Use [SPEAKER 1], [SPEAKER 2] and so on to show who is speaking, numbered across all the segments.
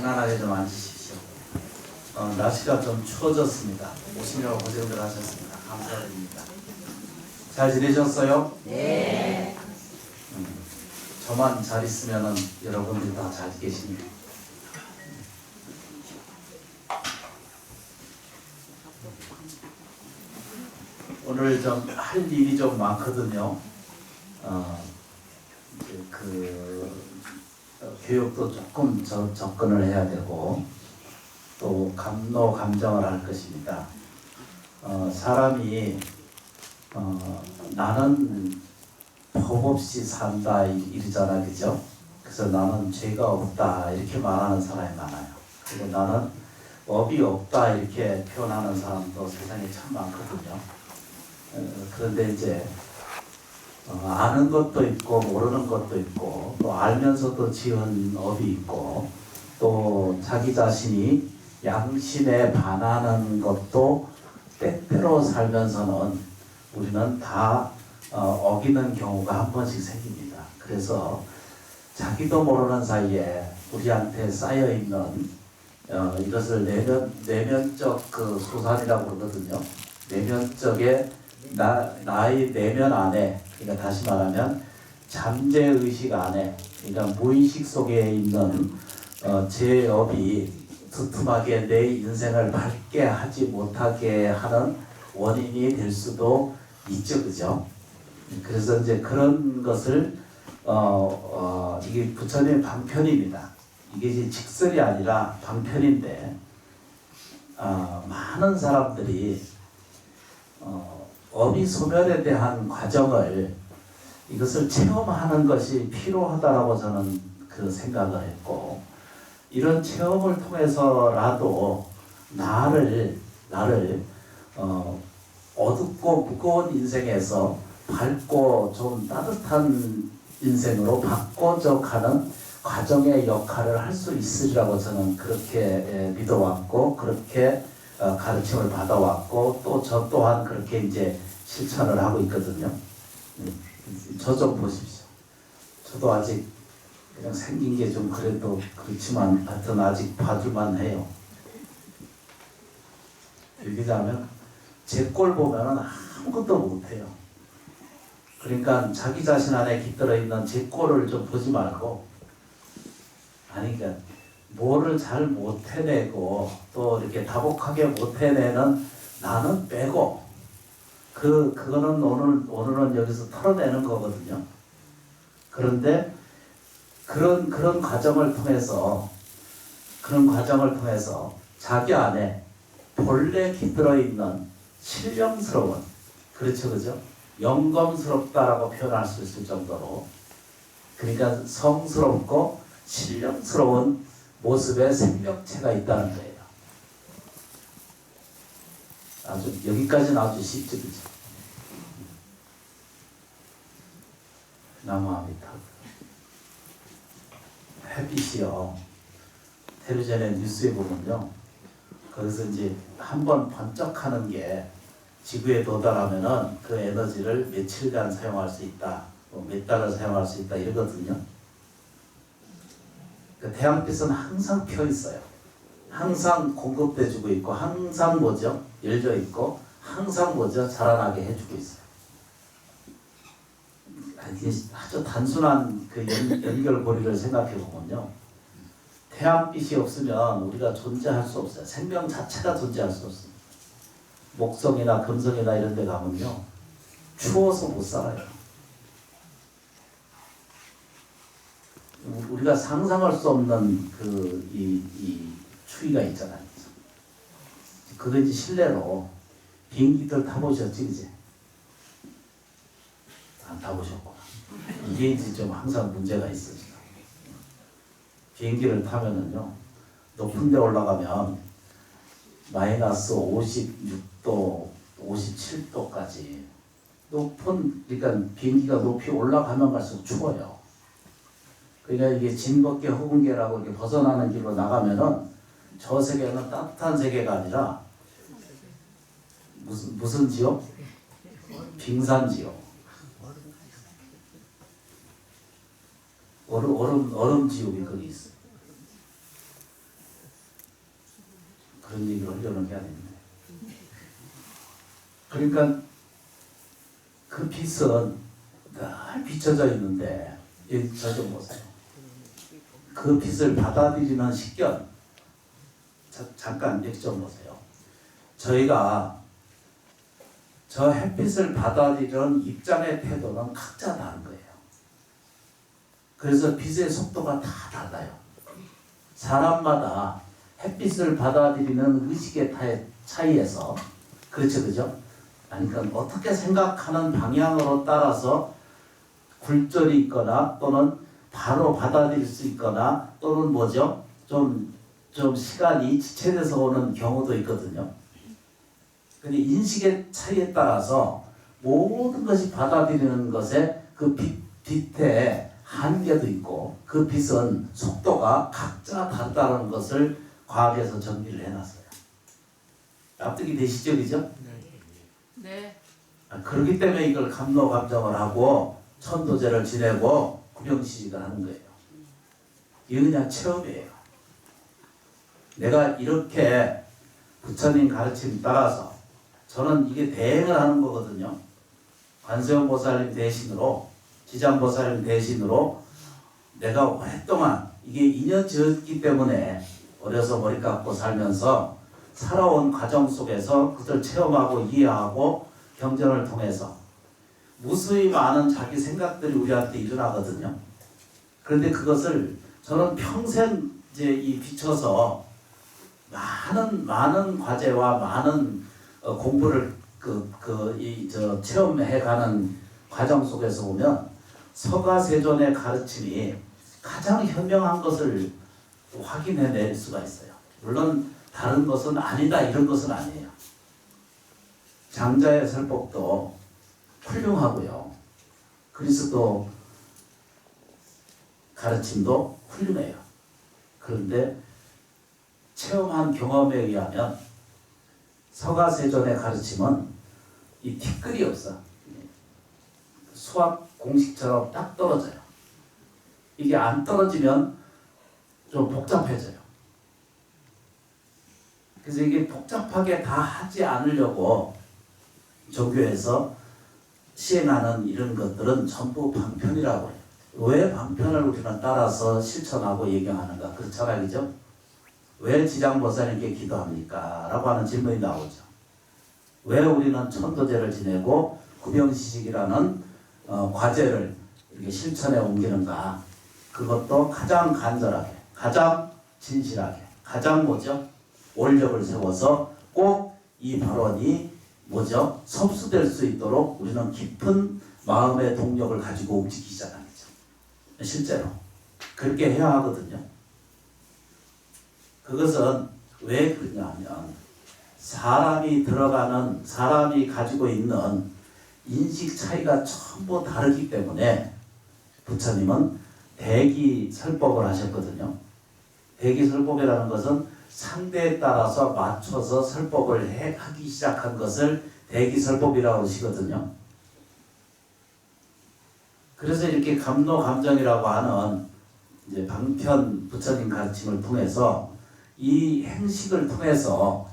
[SPEAKER 1] 편안하게 좀 앉으십시오. 날씨가 좀 추워졌습니다. 오시느라 고생들 하셨습니다. 감사드립니다. 잘 지내셨어요?
[SPEAKER 2] 네.
[SPEAKER 1] 저만 잘 있으면 여러분들이 다 잘 계십니다. 오늘 좀 할 일이 좀 많거든요. 교육도 조금 접근을 해야 되고 또 감정을 할 것입니다. 사람이 나는 법 없이 산다 이러잖아, 그죠? 그래서 나는 죄가 없다 이렇게 말하는 사람이 많아요. 그리고 나는 업이 없다 이렇게 표현하는 사람도 세상에 참 많거든요. 그런데 이제 아는 것도 있고 모르는 것도 있고 또 알면서도 지은 업이 있고 또 자기 자신이 양심에 반하는 것도 때때로 살면서는 우리는 다 어기는 경우가 한 번씩 생깁니다. 그래서 자기도 모르는 사이에 우리한테 쌓여있는 이것을 내면적 그 소산이라고 그러거든요. 내면적의 나의 내면 안에, 그러니까 다시 말하면 잠재의식 안에, 그러니까 무의식 속에 있는 제 업이 두툼하게 내 인생을 밝게 하지 못하게 하는 원인이 될 수도 있죠, 그죠? 그래서 이제 그런 것을 이게 부처님의 방편입니다. 이게 이제 직설이 아니라 방편인데 많은 사람들이 업이 소멸에 대한 과정을 이것을 체험하는 것이 필요하다라고 저는 그 생각을 했고, 이런 체험을 통해서라도 나를 어둡고 무거운 인생에서 밝고 좀 따뜻한 인생으로 바꿔져 가는 과정의 역할을 할 수 있으리라고 저는 그렇게 믿어왔고, 그렇게 가르침을 받아왔고, 또 저 또한 그렇게 이제 실천을 하고 있거든요. 저 좀 보십시오. 저도 아직 그냥 생긴 게 좀 그래도 그렇지만 하여튼 아직 봐줄만 해요. 얘기하자면 제 꼴 보면은 아무것도 못해요. 그러니까 자기 자신 안에 깃들어 있는 제 꼴을 좀 보지 말고, 아니 그러니까 뭐를 잘 못 해내고 또 이렇게 다복하게 못 해내는 나는 빼고 그거는 오늘은 여기서 털어내는 거거든요. 그런데 그런 과정을 통해서 자기 안에 본래 깃들어 있는 신령스러운, 그렇죠, 그죠? 영검스럽다라고 표현할 수 있을 정도로, 그러니까 성스럽고 신령스러운 모습의 생명체가 있다는 거예요. 아주 여기까지는 아주 쉽죠, 그죠? 나무아미타 햇빛이요. 텔레비전에 뉴스에 보면요, 거기서 이제 한번 번쩍하는 게 지구에 도달하면은 그 에너지를 며칠간 사용할 수 있다, 몇 달을 사용할 수 있다 이러거든요. 그 태양빛은 항상 펴 있어요. 항상 공급돼주고 있고, 항상 뭐죠? 열려 있고, 항상 뭐죠? 자라나게 해주고 있어요. 아주 단순한 그 연결고리를 생각해 보면요, 태양빛이 없으면 우리가 존재할 수 없어요. 생명 자체가 존재할 수 없습니다. 목성이나 금성이나 이런 데 가면요, 추워서 못 살아요. 우리가 상상할 수 없는 이 추위가 있잖아요. 그거 이제 실내로 비행기들 타보셨지, 이제? 안 타보셨구나. 이게 이제 좀 항상 문제가 있어요. 비행기를 타면은요, 높은 데 올라가면 마이너스 56도, 57도까지 그러니까 비행기가 높이 올라가면 갈수록 추워요. 그러니까 이게 진돗개, 흑운개라고 이렇게 벗어나는 길로 나가면은 저 세계는 따뜻한 세계가 아니라 무슨 지역? 빙산 지역. 얼음 지옥이 거기 있어요. 그런 얘기를 하려는 게 아닌데. 그러니까 그 빛은 늘 비춰져 있는데 저 좀 보세요. 그 빛을 받아들이는 식견 잠깐 여기 좀 보세요. 저희가 저 햇빛을 받아들이는 입장의 태도는 각자 다른 거예요. 그래서 빛의 속도가 다 달라요. 사람마다 햇빛을 받아들이는 의식의 차이에서 그렇죠, 그죠? 그러니까 어떻게 생각하는 방향으로 따라서 굴절이 있거나 또는 바로 받아들일 수 있거나 또는 뭐죠? 좀 시간이 지체돼서 오는 경우도 있거든요. 근데 인식의 차이에 따라서 모든 것이 받아들이는 것에 그 빛의 한계도 있고 그 빛은 속도가 각자 다르다는 것을 과학에서 정리를 해놨어요. 납득이 되시죠, 그죠?
[SPEAKER 2] 네.
[SPEAKER 1] 그렇기 때문에 이걸 감로감정을 하고 천도제를 지내고 구명시식을 하는 거예요. 이게 그냥 체험이에요. 내가 이렇게 부처님 가르침 따라서 저는 이게 대행을 하는 거거든요. 관세음 보살님 대신으로 지장보살님 대신으로 내가 오랫동안 이게 인연 지었기 때문에 어려서 머리 깎고 살면서 살아온 과정 속에서 그것을 체험하고 이해하고 경전을 통해서 무수히 많은 자기 생각들이 우리한테 일어나거든요. 그런데 그것을 저는 평생 이제 이 비춰서 많은 과제와 많은 공부를 체험해가는 과정 속에서 보면 서가세존의 가르침이 가장 현명한 것을 확인해낼 수가 있어요. 물론 다른 것은 아니다 이런 것은 아니에요. 장자의 설법도 훌륭하고요. 그리스도 가르침도 훌륭해요. 그런데 체험한 경험에 의하면 서가세존의 가르침은 이 티끌이 없어. 수학 공식처럼 딱 떨어져요. 이게 안 떨어지면 좀 복잡해져요. 그래서 이게 복잡하게 다 하지 않으려고 종교에서 시행하는 이런 것들은 전부 방편이라고 해요. 왜 방편을 우리는 따라서 실천하고 예경하는가? 그렇잖아요, 그죠? 왜 지장보살님께 기도합니까? 라고 하는 질문이 나오죠. 왜 우리는 천도제를 지내고 구병시식이라는 과제를 이렇게 실천에 옮기는가? 그것도 가장 간절하게, 가장 진실하게, 가장 뭐죠? 원력을 세워서 꼭 이 발언이 뭐죠? 섭수될 수 있도록 우리는 깊은 마음의 동력을 가지고 움직이자는 거죠. 실제로 그렇게 해야 하거든요. 그것은 왜 그러냐면 사람이 가지고 있는 인식 차이가 전부 다르기 때문에 부처님은 대기설법을 하셨거든요. 대기설법이라는 것은 상대에 따라서 맞춰서 설법을 하기 시작한 것을 대기설법이라고 하시거든요. 그래서 이렇게 감로감정이라고 하는 이제 방편 부처님 가르침을 통해서 이 행식을 통해서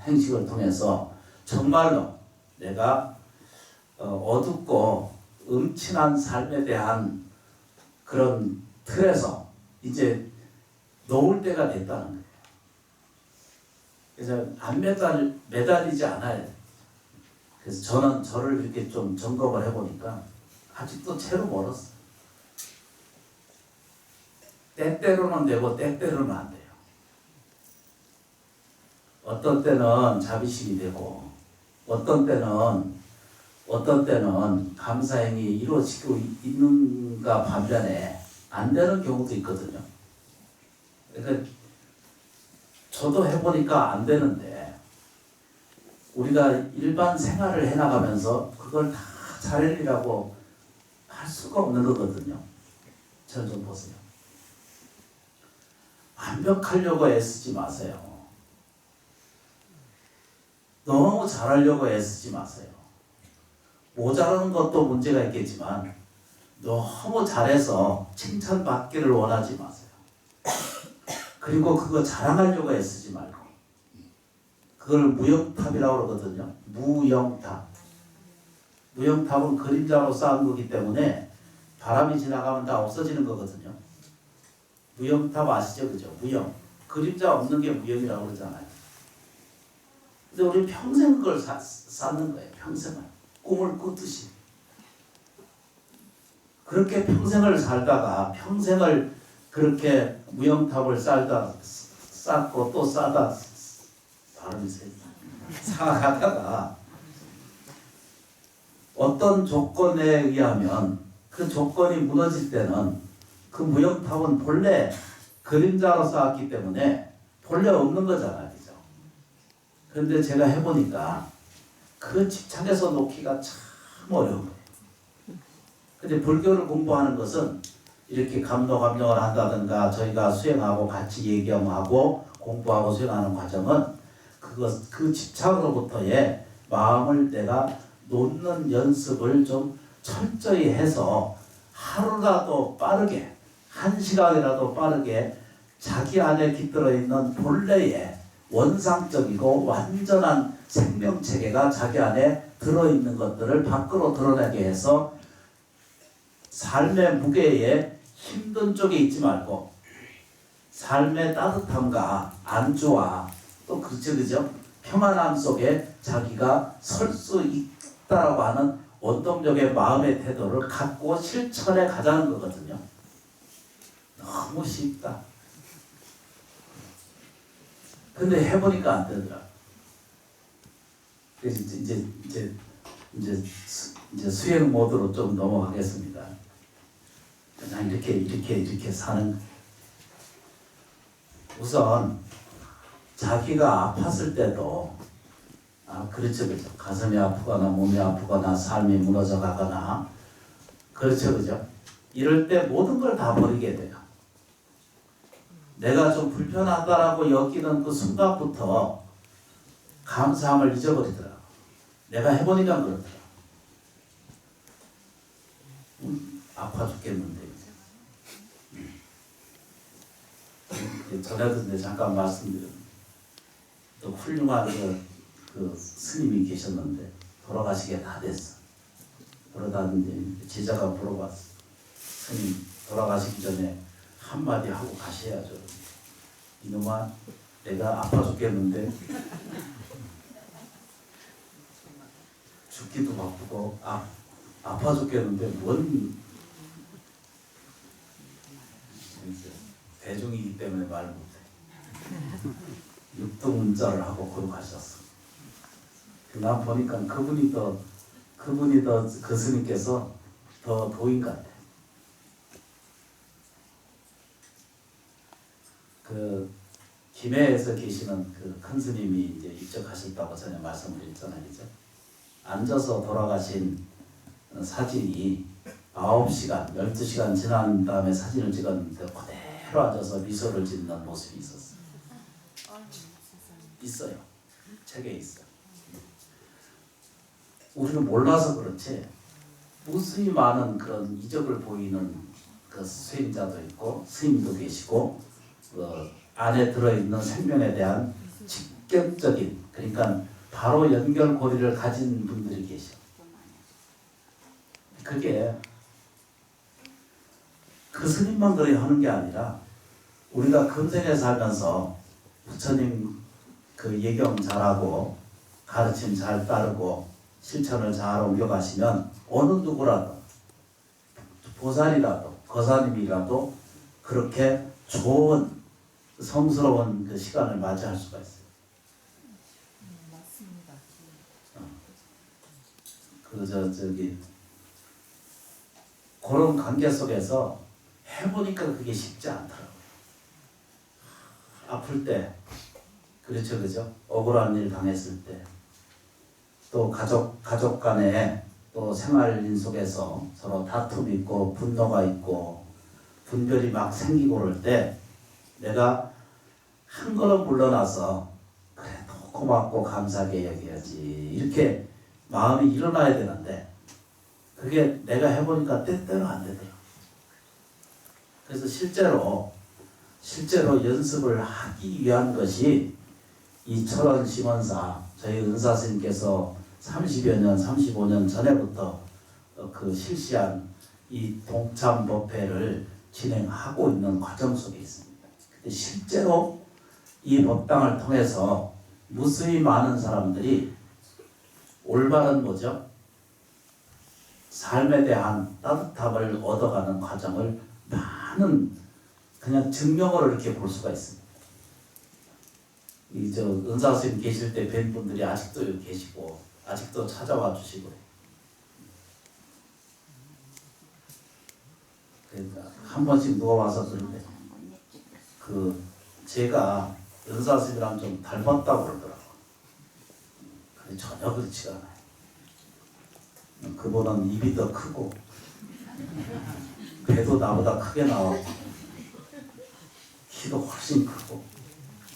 [SPEAKER 1] 정말로 내가 어둡고 음침한 삶에 대한 그런 틀에서 이제 놓을 때가 됐다는 거예요. 그래서 안 매달리지 않아야 돼. 그래서 저는 저를 이렇게 좀 점검을 해보니까 아직도 채로 멀었어. 때때로는 되고 때때로는 안 돼요. 어떤 때는 자비심이 되고 어떤 때는 감사행위 이루어지고 있는가 반면에 안 되는 경우도 있거든요. 그러니까 저도 해보니까 안 되는데 우리가 일반 생활을 해나가면서 그걸 다 잘하리라고 할 수가 없는 거거든요. 저를 좀 보세요. 완벽하려고 애쓰지 마세요. 너무 잘하려고 애쓰지 마세요. 모자라는 것도 문제가 있겠지만 너무 잘해서 칭찬받기를 원하지 마세요. 그리고 그거 자랑하려고 애쓰지 말고 그걸 무영탑이라고 그러거든요. 무영탑. 무영탑은 그림자로 쌓은 거기 때문에 바람이 지나가면 다 없어지는 거거든요. 무영탑 아시죠? 그죠? 무영. 그림자 없는 게 무영이라고 그러잖아요. 근데 우리 평생 그걸 쌓는 거예요. 평생을. 꿈을 꾸듯이. 그렇게 평생을 살다가 평생을 그렇게 무영탑을 쌓고 또 쌓다 발음이 살아가다가 어떤 조건에 의하면 그 조건이 무너질 때는 그 무영탑은 본래 그림자로 쌓았기 때문에 본래 없는 거잖아요. 그죠? 그런데 제가 해보니까 그 집착에서 놓기가 참 어려운 거예요. 근데 불교를 공부하는 것은 이렇게 감독감정을 한다든가 저희가 수행하고 같이 얘기하고 공부하고 수행하는 과정은 그 집착으로부터의 마음을 내가 놓는 연습을 좀 철저히 해서 하루라도 빠르게, 한 시간이라도 빠르게 자기 안에 깃들어 있는 본래의 원상적이고 완전한 생명체계가 자기 안에 들어있는 것들을 밖으로 드러내게 해서 삶의 무게에 힘든 쪽에 있지 말고 삶의 따뜻함과 안주와 또 그죠? 평안함 속에 자기가 설 수 있다라고 하는 원동력의 마음의 태도를 갖고 실천에 가자는 거거든요. 너무 쉽다. 근데 해보니까 안 되더라. 그래서 이제 수행 모드로 좀 넘어가겠습니다. 그냥 이렇게 사는. 우선 자기가 아팠을 때도 그렇죠. 가슴이 아프거나 몸이 아프거나 삶이 무너져 가거나 그렇죠. 이럴 때 모든 걸 다 버리게 돼요. 내가 좀 불편하다라고 여기는 그 순간부터 감사함을 잊어버리더라고. 내가 해보니까 그렇더라. 아파 죽겠는데. 전에도 이제 잠깐 말씀드렸는데 또 훌륭한 그 스님이 계셨는데 돌아가시게 다 됐어. 그러다 이제 제자가 물어봤어. 스님 돌아가시기 전에 한마디 하고 가셔야죠. 이놈아 내가 아파 죽겠는데 죽기도 바쁘고 아파 죽겠는데 뭔 대중이기 때문에 말 못해. 육두문자를 하고 걸어가셨어. 난 보니까 그분이 더 그 스님께서 더 도인 같아. 그 김해에서 계시는 그 큰 스님이 이제 입적하셨다고 전에 말씀드렸잖아요, 그죠? 앉아서 돌아가신 사진이 9시간, 12시간 지난 다음에 사진을 찍었는데 그대로 앉아서 미소를 짓는 모습이 있었어요. 있어요. 책에 있어요. 우리는 몰라서 그렇지 무수히 많은 그런 이적을 보이는 그 수행자도 있고 스님도 계시고 그 안에 들어있는 생명에 대한 직접적인 그러니까 바로 연결고리를 가진 분들이 계셔. 그게 그 스님만 그래 하는 게 아니라 우리가 금생에 살면서 부처님 그 예경 잘하고 가르침 잘 따르고 실천을 잘 옮겨가시면 어느 누구라도 보살이라도 거사님이라도 그렇게 좋은 성스러운 그 시간을 맞이할 수가 있어요.
[SPEAKER 2] 맞습니다.
[SPEAKER 1] 그런 관계 속에서 해보니까 그게 쉽지 않더라고요. 아플 때, 그죠? 억울한 일 당했을 때, 또 가족 간에 또 생활인 속에서 서로 다툼이 있고 분노가 있고 분별이 막 생기고 그럴 때 내가 한 걸음 물러나서 그래도 고맙고 감사하게 여겨야지 이렇게 마음이 일어나야 되는데 그게 내가 해보니까 때때로 안 되더라고요. 그래서 실제로 연습을 하기 위한 것이 이 이 철원 심원사 저희 은사 스님께서 30여 년, 35년 전에부터 그 실시한 이 동참법회를 진행하고 있는 과정 속에 있습니다. 근데 실제로 이 법당을 통해서 무수히 많은 사람들이 올바른 뭐죠? 삶에 대한 따뜻함을 얻어가는 과정을 많은 그냥 증명으로 이렇게 볼 수가 있습니다. 이 저 은사 스님 계실 때 뵌 분들이 아직도 여기 계시고 아직도 찾아와 주시고 그러니까 한 번씩 누워와서 그런데 그 제가 은사 스님이랑 좀 닮았다고 그러더라고. 근데 전혀 그렇지가 않아요. 그분은 입이 더 크고 배도 나보다 크게 나오고 키도 훨씬 크고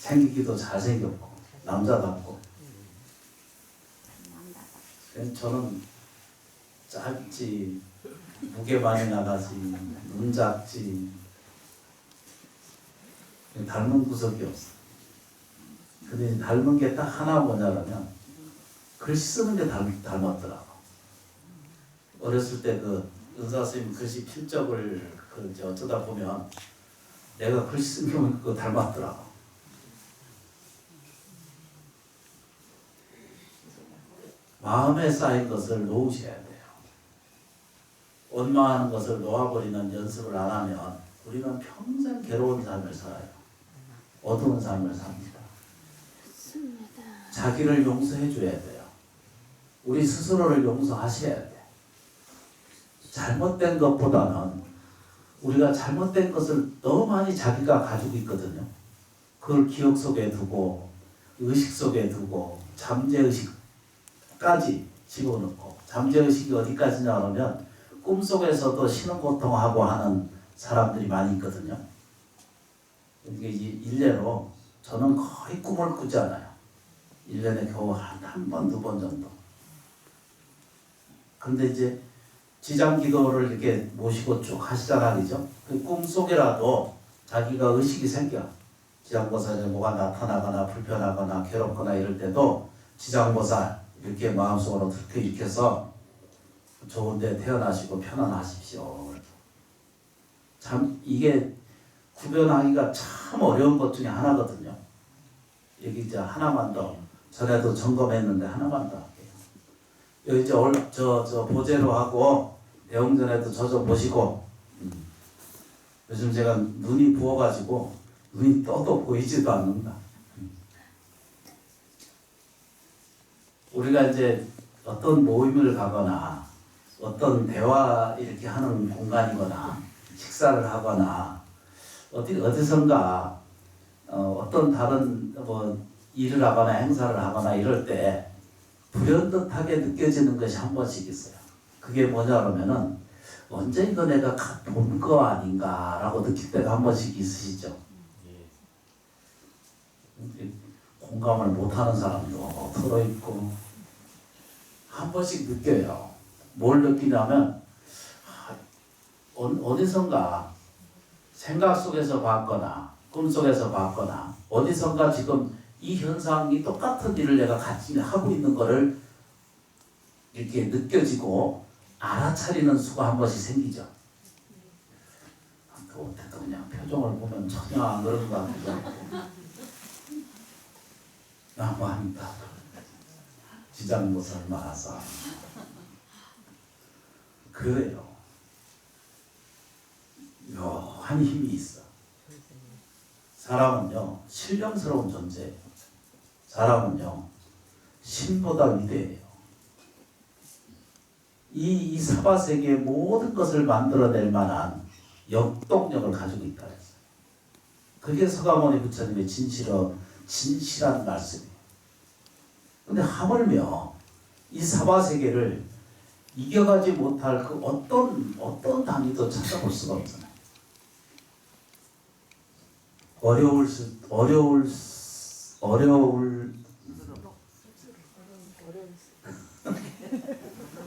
[SPEAKER 1] 생기기도 잘생겼고 남자답고 저는 짧지 무게 많이 나가지 눈 작지 닮은 구석이 없어. 근데 닮은 게 딱 하나 뭐냐면 글씨 쓰는 게 닮았더라고. 어렸을 때 그 은사 선생님 글씨 필적을 그 이제 어쩌다 보면 내가 글씨 쓴 게 그거 닮았더라고. 마음에 쌓인 것을 놓으셔야 돼요. 원망하는 것을 놓아버리는 연습을 안 하면 우리는 평생 괴로운 삶을 살아요. 어두운 삶을 삽니다. 자기를 용서해 줘야 돼요. 우리 스스로를 용서하셔야 돼요. 잘못된 것보다는 우리가 잘못된 것을 너무 많이 자기가 가지고 있거든요. 그걸 기억 속에 두고 의식 속에 두고 잠재의식까지 집어넣고 잠재의식이 어디까지냐 하면 꿈속에서도 신음 고통하고 하는 사람들이 많이 있거든요. 이게 일례로 저는 거의 꿈을 꾸지 않아요. 1년에 겨우 한 번, 두 번 정도. 그런데 이제 지장기도를 이렇게 모시고 쭉 하시잖아요. 그 꿈속이라도 자기가 의식이 생겨. 지장보살에 뭐가 나타나거나 불편하거나 괴롭거나 이럴 때도 지장보살 이렇게 마음속으로 그렇게 익혀서 좋은 데 태어나시고 편안하십시오. 참 이게 구별하기가 참 어려운 것 중에 하나거든요. 여기 이제 하나만 더 전에도 점검했는데 하나만 더 할게요. 여기 이제 저 보제로 하고 대웅전에도 저 보시고 요즘 제가 눈이 부어가지고 눈이 떠도 보이지도 않는다. 우리가 이제 어떤 모임을 가거나 어떤 대화 이렇게 하는 공간이거나 식사를 하거나 어디선가 어떤 다른 뭐 일을 하거나 행사를 하거나 이럴 때 불현듯하게 느껴지는 것이 한 번씩 있어요. 그게 뭐냐 그러면은 언제 이거 내가 본 거 아닌가 라고 느낄 때가 한 번씩 있으시죠. 공감을 못하는 사람도 들어있고 한 번씩 느껴요. 뭘 느끼냐면 어디선가 생각 속에서 봤거나 꿈속에서 봤거나 어디선가 지금 이 현상이 똑같은 일을 내가 같이 하고 있는 거를 이렇게 느껴지고 알아차리는 수가 한 번씩 생기죠. 그때도 그냥 표정을 보면 전혀 안 그런 것 같기도 하고 나무합니다. 지장보살 마사 그래요. 묘한 힘이 있어. 사람은요 신령스러운 존재예요. 사람은요 신보다 위대해요. 이 사바세계의 모든 것을 만들어낼 만한 역동력을 가지고 있다 그랬어요. 그게 서가모니 부처님의 진실한 말씀이에요. 근데 하물며 이 사바세계를 이겨가지 못할 그 어떤 단위도 찾아볼 수가 없잖아요.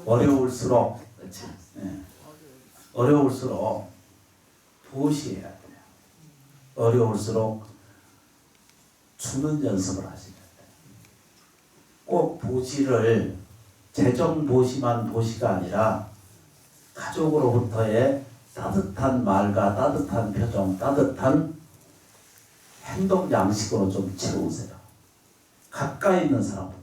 [SPEAKER 1] 어려울수록 그렇지. 네. 어려울수록 도시해야 돼요. 어려울수록 주는 연습을 하셔야 돼요. 꼭 도시를 재정 도시만 도시가 아니라 가족으로부터의 따뜻한 말과 따뜻한 표정, 따뜻한 행동 양식으로 좀 채우세요. 가까이 있는 사람부터.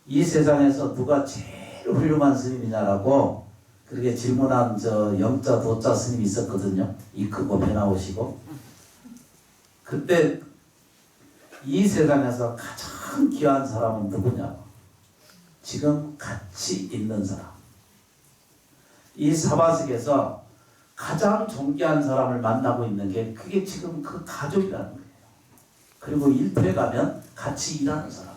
[SPEAKER 1] 이 세상에서 누가 제일 훌륭한 스님이냐라고 그렇게 질문한 저 영자 도자 스님이 있었거든요. 이 크고 배 나오시고. 그때 이 세상에서 가장 귀한 사람은 누구냐고. 지금 같이 있는 사람. 이 사바sek에서 가장 존귀한 사람을 만나고 있는 게 그게 지금 그 가족이라는 거예요. 그리고 일터에 가면 같이 일하는 사람.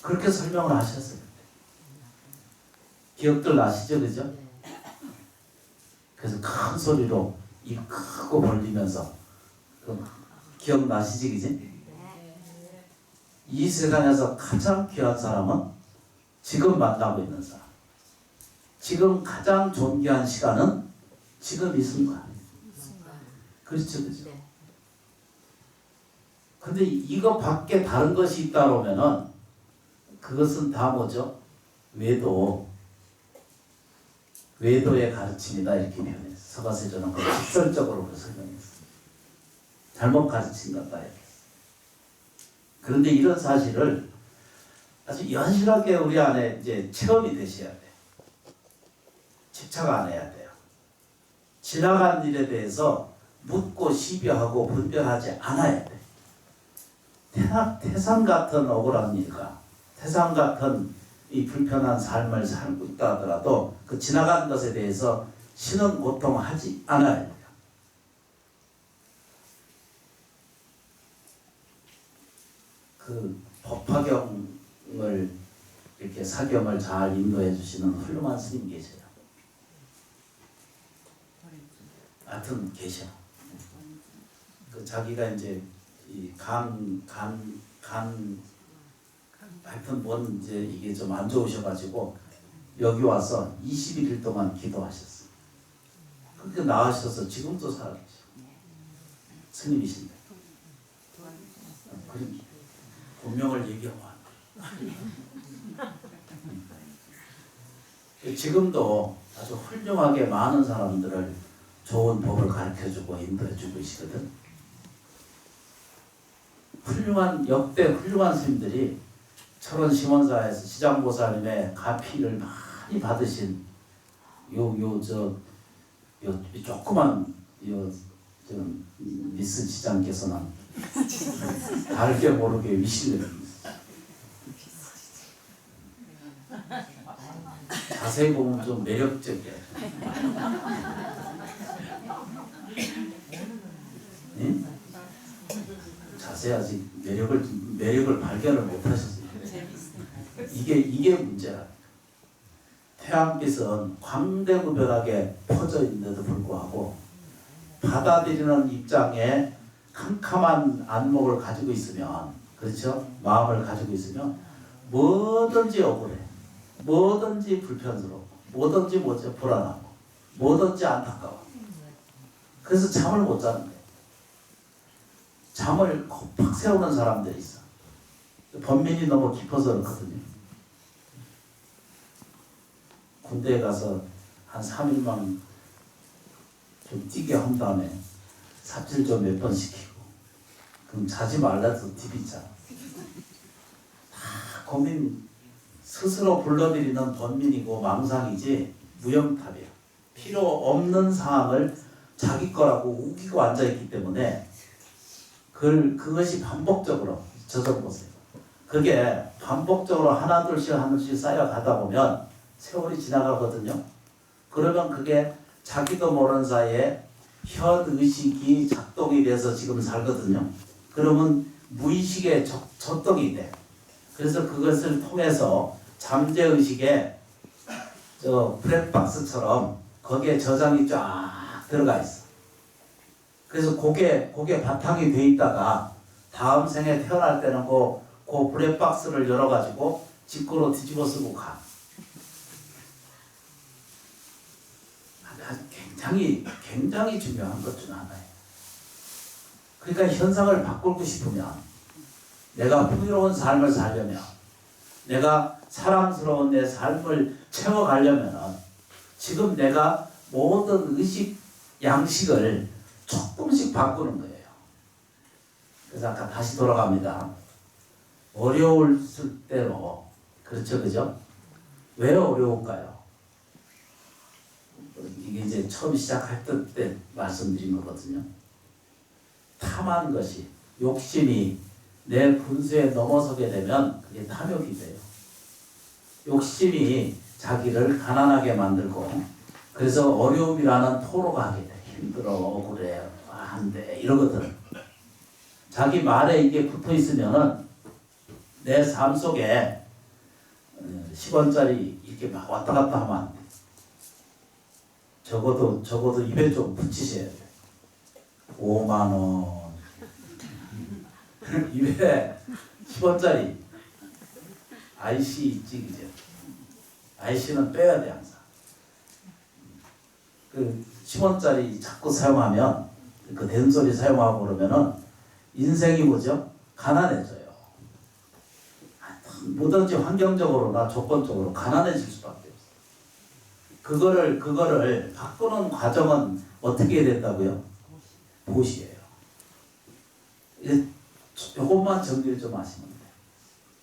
[SPEAKER 1] 그렇게 설명을 하셨어요. 기억들 나시죠? 그죠? 그래서 큰 소리로 입 크고 벌리면서 기억나시지? 그지? 이 세상에서 가장 귀한 사람은 지금 만나고 있는 사람. 지금 가장 존귀한 시간은 지금 이 순간. 그렇죠, 그죠? 근데 이거 밖에 다른 것이 있다 그러면은 그것은 다 뭐죠? 외도의 가르침이다 이렇게 표현했어요. 서가세조는 그 직설적으로 설명했어요. 잘못 가르친 것다 이렇게. 그런데 이런 사실을 아주 연실하게 우리 안에 이제 체험이 되셔야 돼요. 집착 안 해야 돼요. 지나간 일에 대해서 묻고 시비하고 분별하지 않아야 돼. 태산 같은 억울한 일과 태산 같은 이 불편한 삶을 살고 있다 하더라도 그 지나간 것에 대해서 신은 고통하지 않아야 돼요. 그 법화경을 이렇게 사경을 잘 인도해 주시는 훌륭한 스님 계세요. 하여튼 계셔. 그 자기가 이제 이 하여튼 뭔 이제 이게 좀 안 좋으셔가지고 여기 와서 21일 동안 기도하셨어. 그렇게 나으셔서 지금도 살아계셔. 스님이신데. 그런 본명을 얘기하고 지금도 아주 훌륭하게 많은 사람들을 좋은 법을 가르쳐주고 인도해주고 있거든. 역대 훌륭한 스님들이 철원 심원사에서 시장보살님의 가피를 많이 받으신 조그만 미스 시장께서는 알게 모르게 위신을 자세히 보면 좀 매력적이야. 응? 자세히 아직 매력을 발견을 못하셨어요. 이게 문제라. 태양빛은 광대구별하게 퍼져 있는데도 불구하고 받아들이는 입장에 캄캄한 안목을 가지고 있으면, 그렇죠? 마음을 가지고 있으면 뭐든지 억울해, 뭐든지 불편스럽고, 뭐든지 불안하고, 뭐든지 안타까워. 그래서 잠을 못 자는 거예요. 잠을 팍 세우는 사람들이 있어. 번민이 너무 깊어서 그렇거든요. 군대에 가서 한 3일만 좀 뛰게 한 다음에 삽질 좀 몇 번 시키고, 그럼 자지 말라서 디비자. 다 고민 스스로 불러들이는 번민이고 망상이지 무영탑이에요. 필요 없는 상황을 자기 거라고 우기고 앉아있기 때문에 그것이 반복적으로 저져보세요. 그게 반복적으로 하나둘씩 쌓여가다 보면 세월이 지나가거든요. 그러면 그게 자기도 모르는 사이에 현의식이 작동이 돼서 지금 살거든요. 그러면 무의식의 작동이 돼. 그래서 그것을 통해서 잠재의식에 블랙박스처럼 거기에 저장이 쫙 들어가 있어. 그래서 그게 바탕이 돼 있다가 다음 생에 태어날 때는 그 블랙박스를 열어가지고 직구로 뒤집어 쓰고 가. 굉장히 중요한 것 중 하나예요. 그러니까 현상을 바꾸고 싶으면 내가 풍요로운 삶을 살려면, 내가 사랑스러운 내 삶을 채워가려면 지금 내가 모든 의식 양식을 조금씩 바꾸는 거예요. 그래서 아까 다시 돌아갑니다. 어려울 때로, 그렇죠, 그죠? 왜 어려울까요? 이게 이제 처음 시작할 때 말씀드린 거거든요. 탐하는 것이, 욕심이 내 분수에 넘어서게 되면 그게 탐욕이 돼요. 욕심이 자기를 가난하게 만들고, 그래서 어려움이라는 토로가 하게 돼. 힘들어, 억울해, 안 돼, 이러거든. 자기 말에 이게 붙어 있으면은 내 삶 속에 10원짜리 이렇게 막 왔다 갔다 하면 안 돼. 적어도 입에 좀 붙이셔야 돼. 5만 원. 입에 10원짜리 IC 있지, 그죠? IC는 빼야 돼, 항상. 그 10원짜리 자꾸 사용하면, 그 된소리 사용하고 그러면은 인생이 뭐죠? 가난해져요. 뭐든지 환경적으로나 조건적으로 가난해질 수밖에 없어요. 그거를 바꾸는 과정은 어떻게 해야 된다고요? 보시예요. 요것만 정리를 좀 하시면 돼요.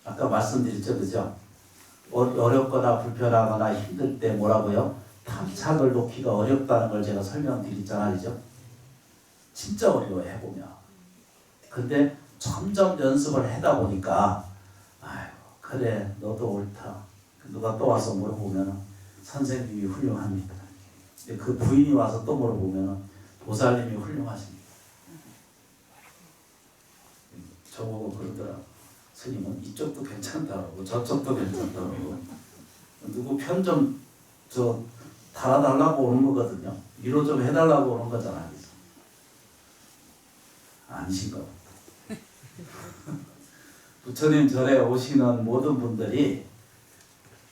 [SPEAKER 1] 아까 말씀드렸죠, 그죠? 어렵거나 불편하거나 힘들 때 뭐라고요? 탐착을 놓기가 어렵다는 걸 제가 설명드렸잖아요, 그죠? 진짜 어려워요, 해보면. 근데 점점 연습을 하다 보니까, 아이고, 그래, 너도 옳다. 누가 또 와서 물어보면 선생님이 훌륭합니다. 그 부인이 와서 또 물어보면 보살님이 훌륭하십니다. 저보고 그러더라고. 스님은 이쪽도 괜찮다고, 저쪽도 괜찮다고. 누구 편 좀 달아달라고 오는 거거든요. 위로 좀 해달라고 오는 거잖아요. 아니신가 보다. 부처님 절에 오시는 모든 분들이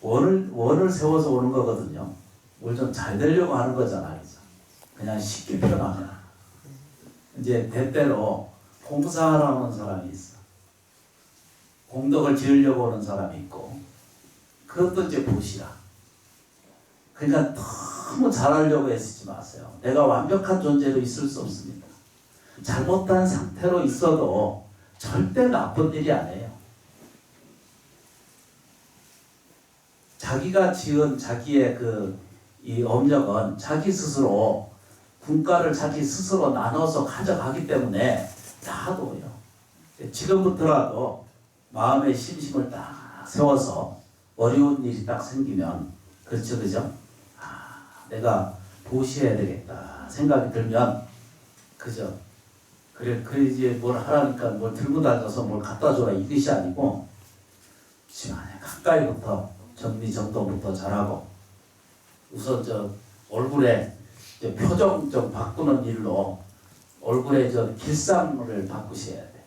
[SPEAKER 1] 원을 세워서 오는 거거든요. 뭘 좀 잘 되려고 하는 거잖아요. 그냥 쉽게 표현하면. 이제 때때로 봉사하러 오는 사람이 있어. 공덕을 지으려고 오는 사람이 있고, 그것도 이제 보시라. 그러니까 너무 잘하려고 애쓰지 마세요. 내가 완벽한 존재로 있을 수 없습니다. 잘못한 상태로 있어도 절대 나쁜 일이 아니에요. 자기가 지은 자기의 이 업력은 자기 스스로 분과를 자기 스스로 나눠서 가져가기 때문에 놔둬요. 지금부터라도 마음의 심심을 딱 세워서 어려운 일이 딱 생기면, 그렇죠, 그죠? 내가 보시해야 되겠다 생각이 들면, 그죠? 그래 이제 뭘 하라니까 뭘 들고 다녀서 뭘 갖다 줘라 이것이 아니고, 지금 가까이부터 정리정돈부터 잘하고, 우선 얼굴에 표정 좀 바꾸는 일로 얼굴에 길상을 바꾸셔야 돼.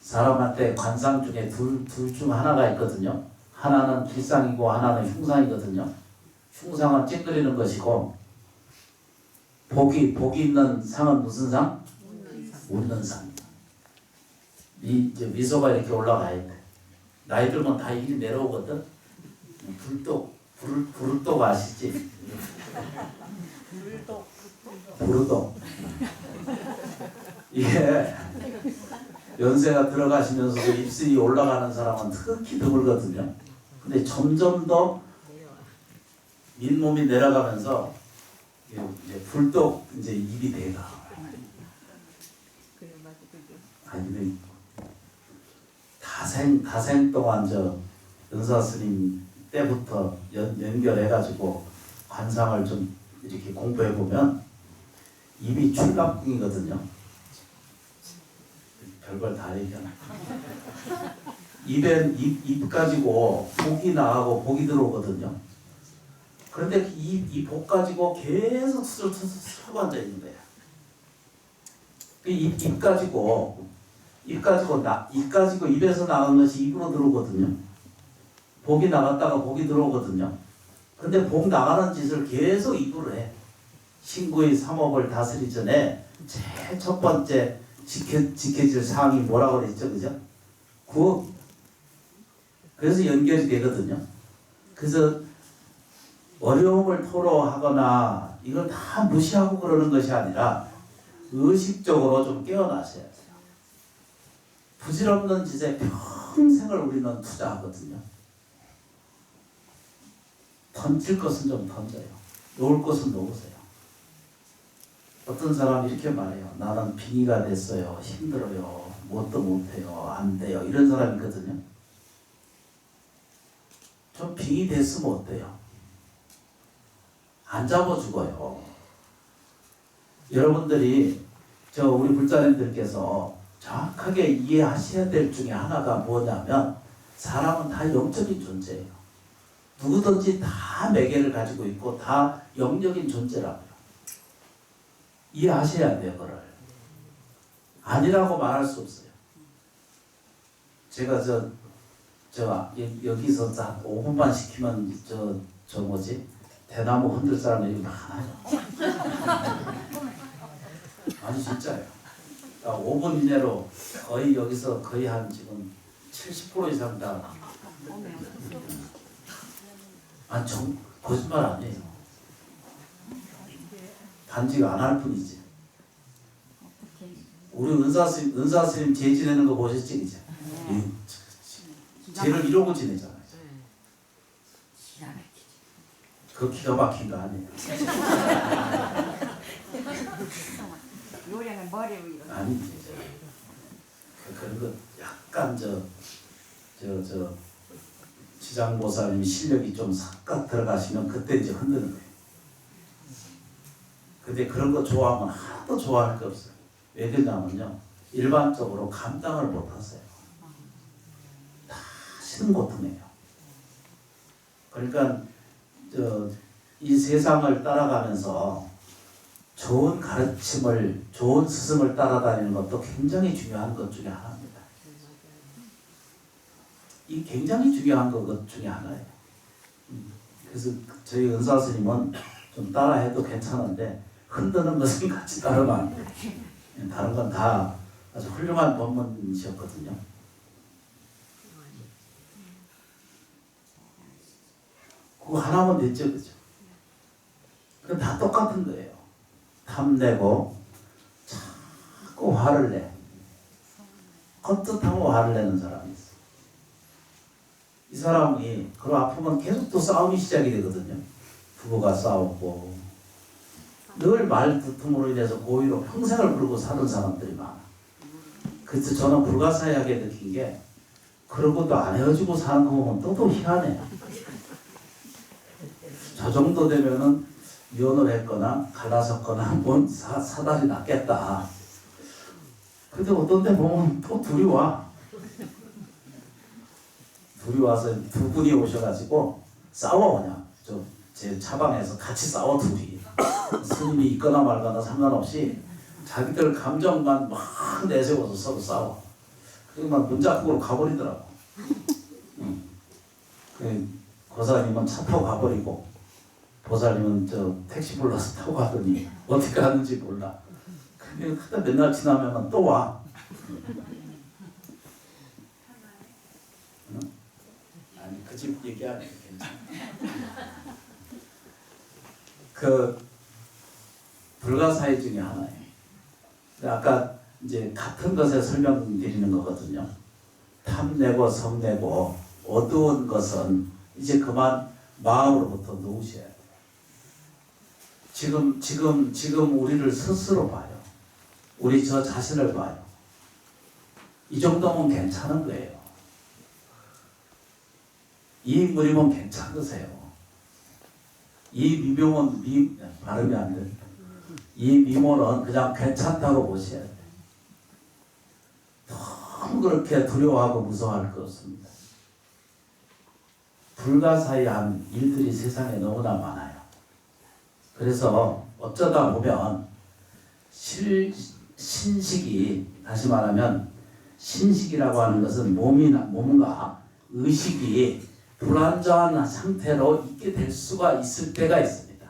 [SPEAKER 1] 사람한테 관상 중에 둘 중 하나가 있거든요. 하나는 길상이고 하나는 흉상이거든요. 흉상은 찡그리는 것이고, 복이 있는 상은 무슨 상? 웃는 상. 미소가 이렇게 올라가야 돼. 나이 들면 다 일이 내려오거든. 부르똑 아시지? 부르똑. 이게 연세가 들어가시면서 입술이 올라가는 사람은 특히 드물거든요. 근데 점점 더 잇몸이 내려가면서 이제 불떡 이제 입이 돼가. 아니, 다생 동안 은사 스님 때부터 연결해가지고 관상을 좀 이렇게 공부해 보면 입이 출납궁이거든요. 별걸 다 얘기하나. 입 가지고 복이 나가고 복이 들어오거든요. 그런데 이 복 가지고 계속 수술 앉아 있는 거야. 입 가지고 입에서 나간 것이 입으로 들어오거든요. 복이 나갔다가 복이 들어오거든요. 근데 복 나가는 짓을 계속 입으로 해. 신구의 삼업을 다스리기 전에 제일 첫 번째 지켜질 사항이 뭐라고 그랬죠, 그죠? 그래서 연결이 되거든요. 그래서 어려움을 토로하거나 이걸 다 무시하고 그러는 것이 아니라 의식적으로 좀 깨어나셔야 돼요. 부질없는 짓에 평생을 우리는 투자하거든요. 던질 것은 좀 던져요. 놓을 것은 놓으세요. 어떤 사람이 이렇게 말해요. 나는 빙의가 됐어요. 힘들어요. 뭣도 못해요. 안 돼요. 이런 사람이 있거든요. 좀 빙의 됐으면 어때요? 안 잡아 죽어요. 여러분들이 우리 불자님들께서 정확하게 이해하셔야 될 중에 하나가 뭐냐면 사람은 다 영적인 존재예요. 누구든지 다 매개를 가지고 있고 다 영적인 존재라고요. 이해하셔야 돼요. 그걸. 아니라고 말할 수 없어요. 제가 여기서 한 5분만 시키면 대나무 흔들 사람들이 많아요. 아니 진짜요. 그러니까 5분 이내로 거의 여기서 거의 한 지금 70% 이상 다 거짓말 아니에요. 단지 안 할 뿐이지. 우리 은사 스님 제 지내는 거 보셨지 이제. 쟤를 이러고 지내잖아요. 그 기가 막힌 거 아니에요.
[SPEAKER 3] 요령은 머리 위로.
[SPEAKER 1] 아니 그런 거 약간 지장보살님 실력이 좀 싹 들어가시면 그때 이제 흔드는 거예요. 근데 그런 거 좋아하면 하나도 좋아할 게 없어요. 왜 그러냐면요. 일반적으로 감당을 못 하세요. 다 싫은 고통이에요. 그러니까 이 세상을 따라가면서 좋은 가르침을, 좋은 스승을 따라다니는 것도 굉장히 중요한 것 중에 하나입니다. 이 굉장히 중요한 것 중에 하나예요. 그래서 저희 은사 스님은 좀 따라해도 괜찮은데 흔드는 것은 같이 따르면 안 돼요. 다른 건 다 아주 훌륭한 법문이셨거든요. 그거 하나만 됐죠, 그죠? 그건 다 똑같은 거예요. 탐내고 자꾸 화를 내. 헛뜻하고 화를 내는 사람이 있어. 이 사람이 그런 아프면 계속 또 싸움이 시작이 되거든요. 부부가 싸우고 늘 말다툼으로 인해서 고의로 평생을 부르고 사는 사람들이 많아. 그래서 저는 불가사의하게 느낀 게 그런 것도 안 헤어지고 사는 거 보면 또 희한해요. 저 정도 되면은 이혼을 했거나 갈라섰거나 뭔 사달이 났겠다. 근데 어떤 데 보면 또 둘이 와. 둘이 와서 두 분이 오셔가지고 싸워 그냥. 제 차방에서 같이 싸워 둘이. 스님이 있거나 말거나 상관없이 자기들 감정만 막 내세워서 서로 싸워. 그리고 막 문짝국으로 가버리더라고. 그 고사님은 차 타고 가버리고 보살님은 택시 불러서 타고 가더니 어떻게 가는지 몰라. 근데 그때 맨날 지나면 또 와. 아니 그 집 얘기 안 해요. 괜찮아. 그 불가사의 중에 하나예요. 아까 이제 같은 것에 설명드리는 거거든요. 탐내고 성내고 어두운 것은 이제 그만 마음으로부터 놓으셔야 돼요. 지금 우리를 스스로 봐요. 우리 저 자신을 봐요. 이 정도면 괜찮은 거예요. 이 인물이면 괜찮으세요. 이 미묘는 발음이 안 돼. 이 미모는 그냥 괜찮다고 보셔야 돼요. 너무 그렇게 두려워하고 무서워할 거 없습니다. 불가사의한 일들이 세상에 너무나 많아요. 그래서 어쩌다 보면 신식이, 다시 말하면 신식이라고 하는 것은 몸과 의식이 불안정한 상태로 있게 될 수가 있을 때가 있습니다.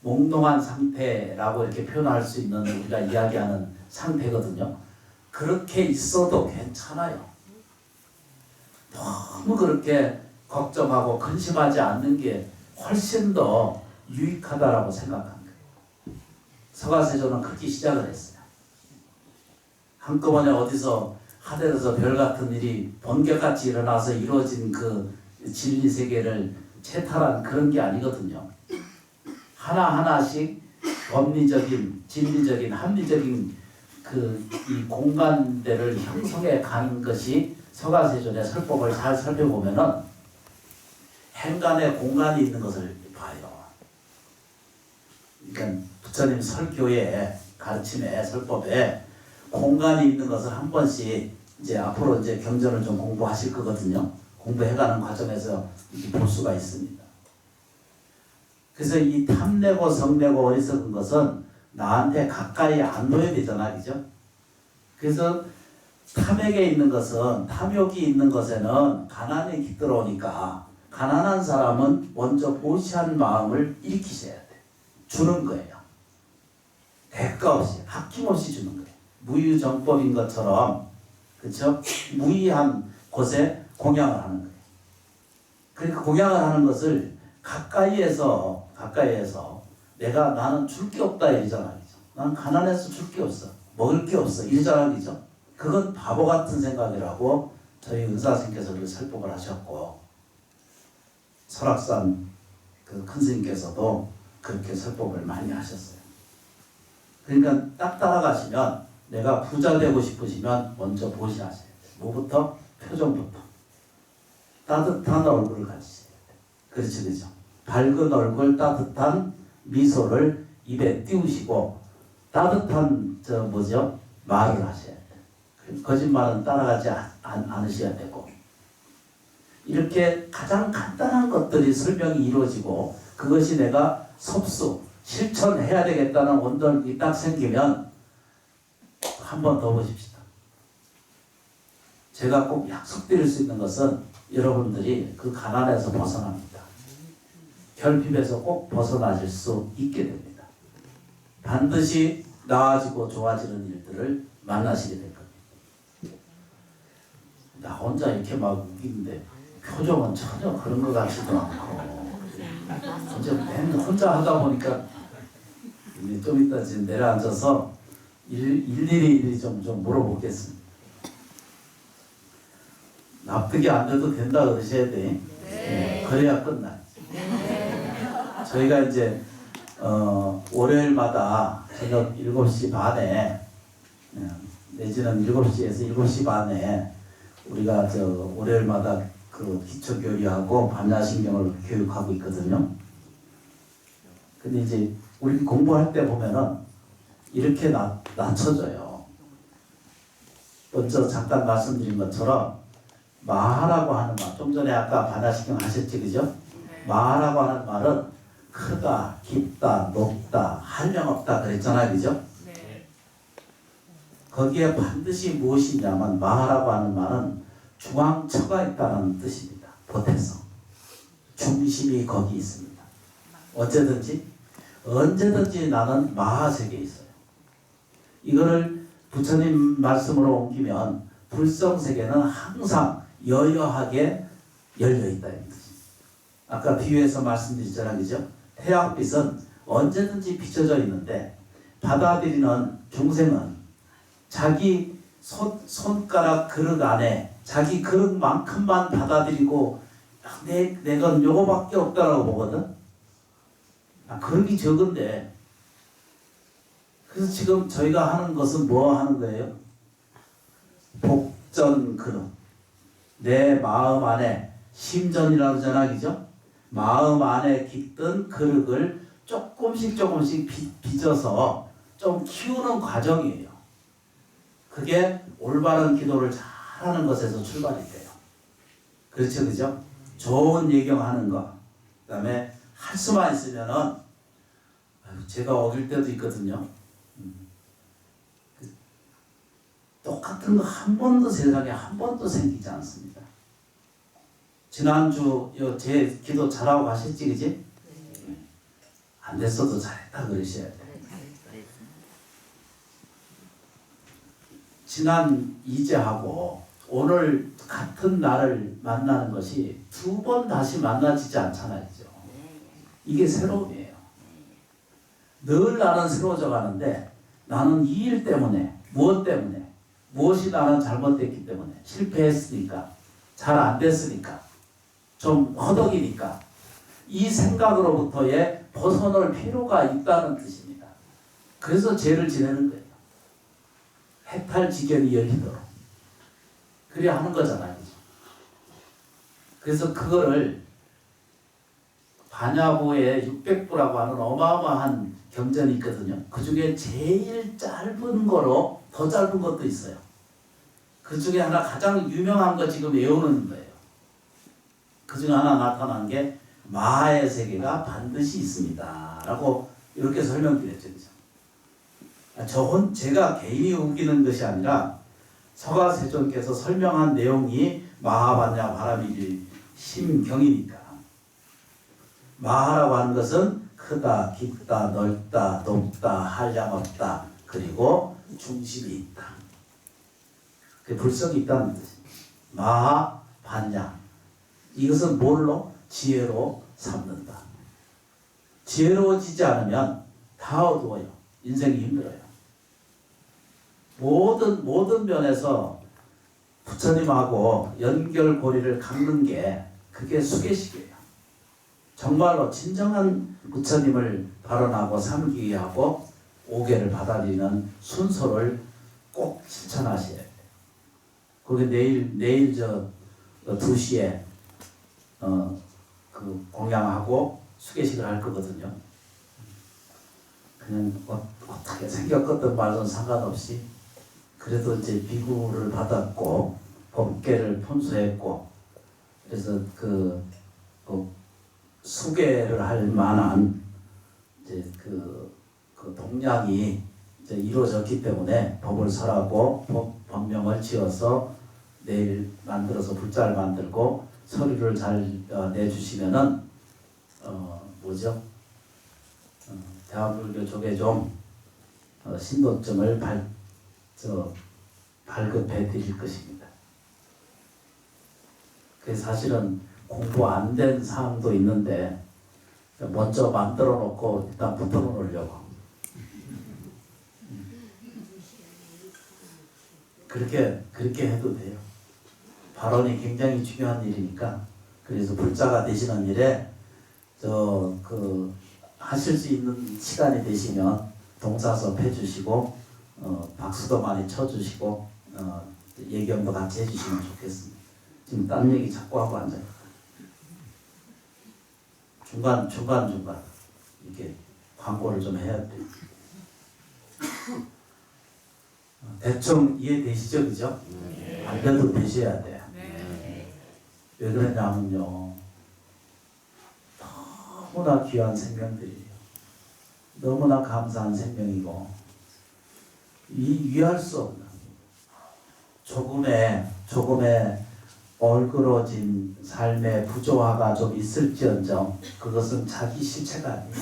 [SPEAKER 1] 몽롱한 상태라고 이렇게 표현할 수 있는 우리가 이야기하는 상태거든요. 그렇게 있어도 괜찮아요. 너무 그렇게 걱정하고 근심하지 않는 게 훨씬 더 유익하다라고 생각한 거예요. 서가세조는 그렇게 시작을 했어요. 한꺼번에 어디서 하늘에서 별 같은 일이 번개같이 일어나서 이루어진 그 진리 세계를 채탈한 그런 게 아니거든요. 하나하나씩 법리적인, 진리적인, 합리적인 이 공간들을 형성해 가는 것이 서가세존의 설법을 잘 살펴보면은 행간에 공간이 있는 것을 봐요. 그러니까 부처님 설교에 가르침에 설법에 공간이 있는 것을 한 번씩 이제 앞으로 이제 경전을 좀 공부하실 거거든요. 공부해가는 과정에서 이렇게 볼 수가 있습니다. 그래서 이 탐내고 성내고 어리석은 것은 나한테 가까이 안 놓여야 되잖아, 그죠? 그래서 탐욕에 있는 것은, 탐욕이 있는 것에는 가난이 깃들어오니까 가난한 사람은 먼저 보시한 마음을 일으키셔야 돼. 주는 거예요. 대가 없이, 아낌없이 주는 거예요. 무유정법인 것처럼, 그렇죠? 무의한 곳에 공양을 하는 거예요. 그러니까 공양을 하는 것을 가까이에서 나는 줄 게 없다 이러잖아, 그죠? 난 가난해서 줄 게 없어. 먹을 게 없어. 이러잖아, 그죠? 그건 바보 같은 생각이라고 저희 은사스님께서 그 설법을 하셨고, 설악산 그 큰 스님께서도 그렇게 설법을 많이 하셨어요. 그러니까 딱 따라가시면 내가 부자 되고 싶으시면 먼저 보시하셔야 돼요. 뭐부터? 표정부터. 따뜻한 얼굴을 가지셔야 돼요. 그렇죠, 그죠? 밝은 얼굴, 따뜻한 미소를 입에 띄우시고 따뜻한 말을 하셔야 돼요. 거짓말은 따라가지 않으셔야 되고, 이렇게 가장 간단한 것들이 설명이 이루어지고 그것이 내가 섭수, 실천해야 되겠다는 원동력이 딱 생기면 한 번 더 보십시다. 제가 꼭 약속드릴 수 있는 것은 여러분들이 그 가난에서 벗어납니다. 결핍에서 꼭 벗어나실 수 있게 됩니다. 반드시 나아지고 좋아지는 일들을 만나시게 될 겁니다. 나 혼자 이렇게 막 웃기는데 표정은 전혀 그런 것 같지도 않고, 이제 맨 혼자 하다 보니까 좀 이따 지금 내려앉아서 일일이 좀 물어보겠습니다. 납득이 안 돼도 된다 그러셔야 돼. 네. 그래야 끝나. 저희가 이제 월요일마다 저녁 7시 반에 내지는 7시에서 7시 반에 우리가 월요일마다 그 기초교리하고 반야신경을 교육하고 있거든요. 근데 이제 우리 공부할 때 보면은 이렇게 낮춰져요. 먼저 잠깐 말씀드린 것처럼 마하라고 하는 말, 좀 전에 아까 반야신경 하셨지, 그죠? 마하라고 하는 말은 크다, 깊다, 높다, 한량없다 그랬잖아요, 그죠?
[SPEAKER 2] 네.
[SPEAKER 1] 거기에 반드시 무엇이 있냐면 마하라고 하는 말은 중앙처가 있다는 뜻입니다. 보태성. 중심이 거기 있습니다. 언제든지 나는 마하세계에 있어요. 이거를 부처님 말씀으로 옮기면 불성세계는 항상 여여하게 열려있다. 아까 비유해서 말씀드렸잖아요, 그죠? 태양빛은 언제든지 비춰져 있는데 받아들이는 중생은 자기 손가락 그릇 안에 자기 그릇만큼만 받아들이고 내건 요거밖에 없다라고 보거든. 그릇이 적은데, 그래서 지금 저희가 하는 것은 뭐 하는 거예요? 복전 그릇. 내 마음 안에 심전이라고 하잖아, 그죠? 마음 안에 깃든 그릇을 조금씩 빚어서 좀 키우는 과정이에요. 그게 올바른 기도를 잘하는 것에서 출발이 돼요. 그렇죠, 그죠? 좋은 예경하는 거, 그 다음에 할 수만 있으면은, 제가 어길 때도 있거든요. 똑같은 거 한 번도 세상에 한 번도 생기지 않습니다. 지난주 제 기도 잘하고 가셨지, 그지? 안 됐어도 잘했다 그러셔야 돼. 지난 이제하고 오늘 같은 날을 만나는 것이 두 번 다시 만나지지 않잖아요. 그죠? 이게 새로움이에요. 늘 나는 새로워져 가는데 나는 이 일 때문에 무엇 때문에 무엇이 나는 잘못됐기 때문에 실패했으니까 잘 안 됐으니까 좀 허덕이니까 이 생각으로부터의 벗어날 필요가 있다는 뜻입니다. 그래서 죄를 지내는 거예요. 해탈지경이 열리도록 그래야 하는 거잖아요. 그래서 그거를 반야부에 600부라고 하는 어마어마한 경전이 있거든요. 그 중에 제일 짧은 거로 더 짧은 것도 있어요. 그 중에 하나 가장 유명한 거 지금 외우는 거예요. 그 중에 하나 나타난 게 마하의 세계가 반드시 있습니다. 라고 이렇게 설명드렸죠. 제가 개인이 우기는 것이 아니라 서가세존께서 설명한 내용이 마하반야 바라밀 심경이니까. 마하라고 하는 것은 크다, 깊다, 넓다, 높다, 한량없다, 그리고 중심이 있다. 그 불성이 있다는 뜻입니다. 마하, 반야. 이것은 뭘로? 지혜로 삼는다. 지혜로워지지 않으면 다 어두워요. 인생이 힘들어요. 모든 면에서 부처님하고 연결고리를 갖는 게 그게 수계식이에요. 정말로 진정한 부처님을 발언하고 삼기 위하고 오계를 받아들이는 순서를 꼭 실천하셔야 돼요. 그게 내일 2시에 그 공양하고 수계식을 할 거거든요. 그냥 어떻게 생겼건 말은 상관없이 그래도 이제 비구를 받았고 법계를 품수했고 그래서 그 수계를 할 만한 이제 그 동량이 이제 이루어졌기 때문에 법을 설하고 법명을 지어서 내일 만들어서 불자를 만들고 서류를 잘 내주시면은 대한불교 조계종 신도점을 발급해 드릴 것입니다. 그래서 사실은 공부 안 된 사항도 있는데 먼저 만들어 놓고 일단 붙어 놓으려고 그렇게 해도 돼요. 발언이 굉장히 중요한 일이니까. 그래서 불자가 되시는 일에 하실 수 있는 시간이 되시면 동사섭 해주시고 박수도 많이 쳐주시고 예경도 같이 해주시면 좋겠습니다. 지금 딴 얘기 자꾸 하고 앉아요. 중간 이렇게 광고를 좀 해야 돼요. 대충 이해되시죠? 그죠? 안 돼도 되셔야 돼요. 왜 그러냐면요. 너무나 귀한 생명들이에요. 너무나 감사한 생명이고 위할 수 없는 조금의 얼그러진 삶의 부조화가 좀 있을지언정 그것은 자기 실체가 아니에요.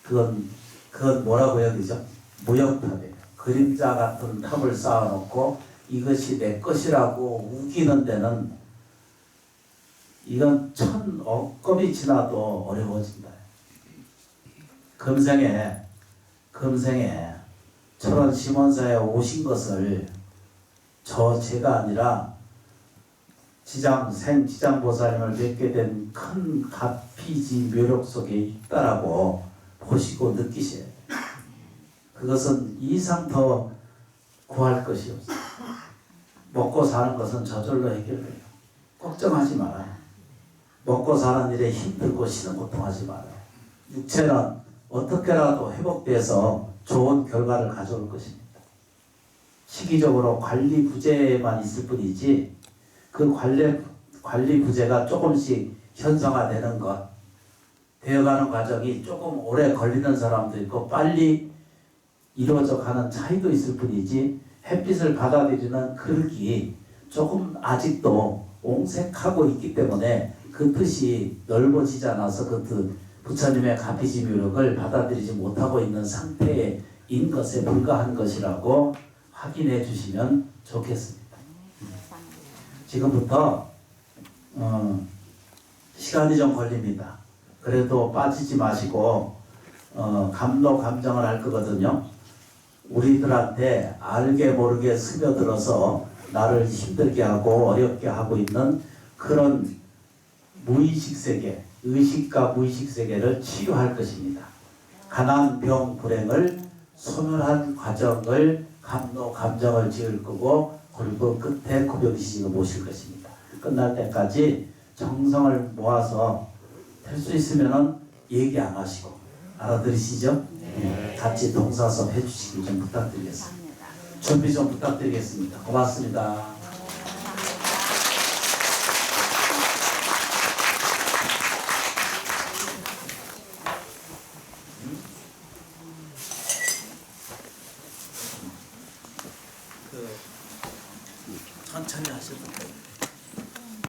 [SPEAKER 1] 그건 뭐라고 해야 되죠? 무형탑이에요. 그림자 같은 탑을 쌓아놓고 이것이 내 것이라고 우기는 데는 이건 억겁이 지나도 어려워진다. 금생에 철원 심원사에 오신 것을 제가 아니라 지장보살님을 뵙게 된 큰 가피지 묘력 속에 있다라고 보시고 느끼셔야 돼요. 그것은 이상 더 구할 것이 없어요. 먹고 사는 것은 저절로 해결돼요. 걱정하지 말아요. 먹고 사는 일에 힘들고 신은 고통하지 말아요. 육체는 어떻게라도 회복돼서 좋은 결과를 가져올 것입니다. 시기적으로 관리 부재만 있을 뿐이지 그 관리 부재가 조금씩 현상화되는 것, 되어가는 과정이 조금 오래 걸리는 사람도 있고 빨리 이루어져 가는 차이도 있을 뿐이지 햇빛을 받아들이는 그릇이 조금 아직도 옹색하고 있기 때문에 그 뜻이 넓어지지 않아서 그 부처님의 가피지묘력을 받아들이지 못하고 있는 상태인 것에 불과한 것이라고 확인해 주시면 좋겠습니다. 지금부터 시간이 좀 걸립니다. 그래도 빠지지 마시고 감로 감정을 할 거거든요. 우리들한테 알게 모르게 스며들어서 나를 힘들게 하고 어렵게 하고 있는 그런 무의식 세계, 의식과 무의식 세계를 치유할 것입니다. 가난, 병, 불행을 소멸한 과정을 감로 감정을 지을 거고, 그리고 끝에 구병시식을 모실 것입니다. 끝날 때까지 정성을 모아서 될 수 있으면은 얘기 안 하시고, 알아들으시죠? 네. 같이 동사섭 해주시기 좀 부탁드리겠습니다. 준비 좀 부탁드리겠습니다. 고맙습니다. 천천히 하셔도 돼요.